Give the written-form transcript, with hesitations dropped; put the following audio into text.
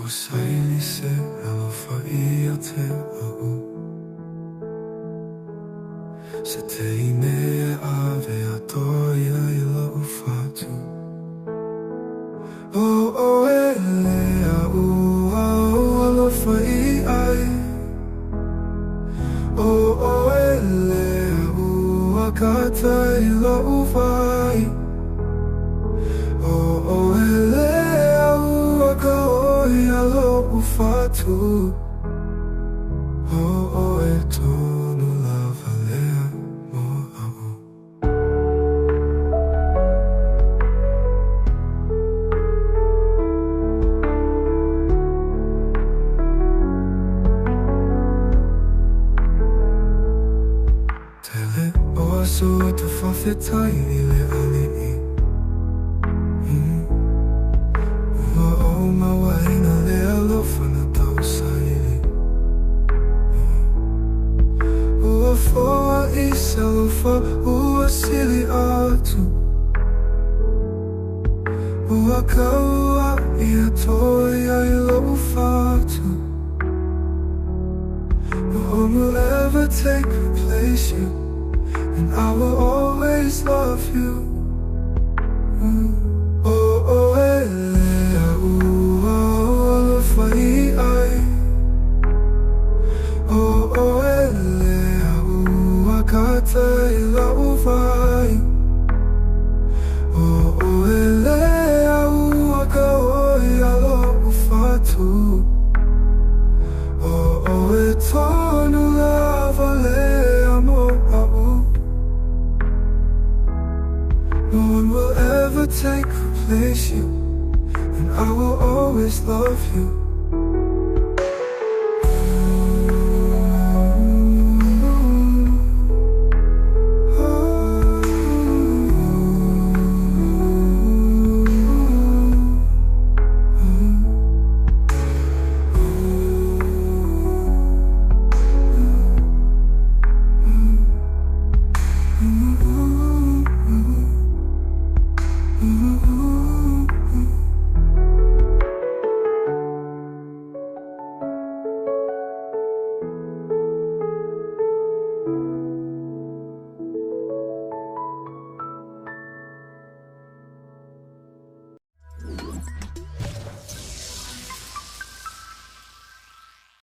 saili se alofa ia te au. Se te ine e ave a toia I lau fatu. O e lea ua alofa I ai. O e lea ua kata I lau vai. O e lea ua ka oi alofa fatu. O e tonu lava lea mo au. Tele o aso te whawhetai I le ali'i. Ua o mawaina le alofa na tau saili. Ua foa I se alofa ua sili atu. Ua kaua I a toia I lau fatu. No one will ever take your place you, and I will always love you. O e lea ua alofa I ai. O e lea ua kata I lau vai. O e lea ua ka oi alofa fatu. O e tonu lava lea mo au. No one will ever take or replace you, and I will always love you.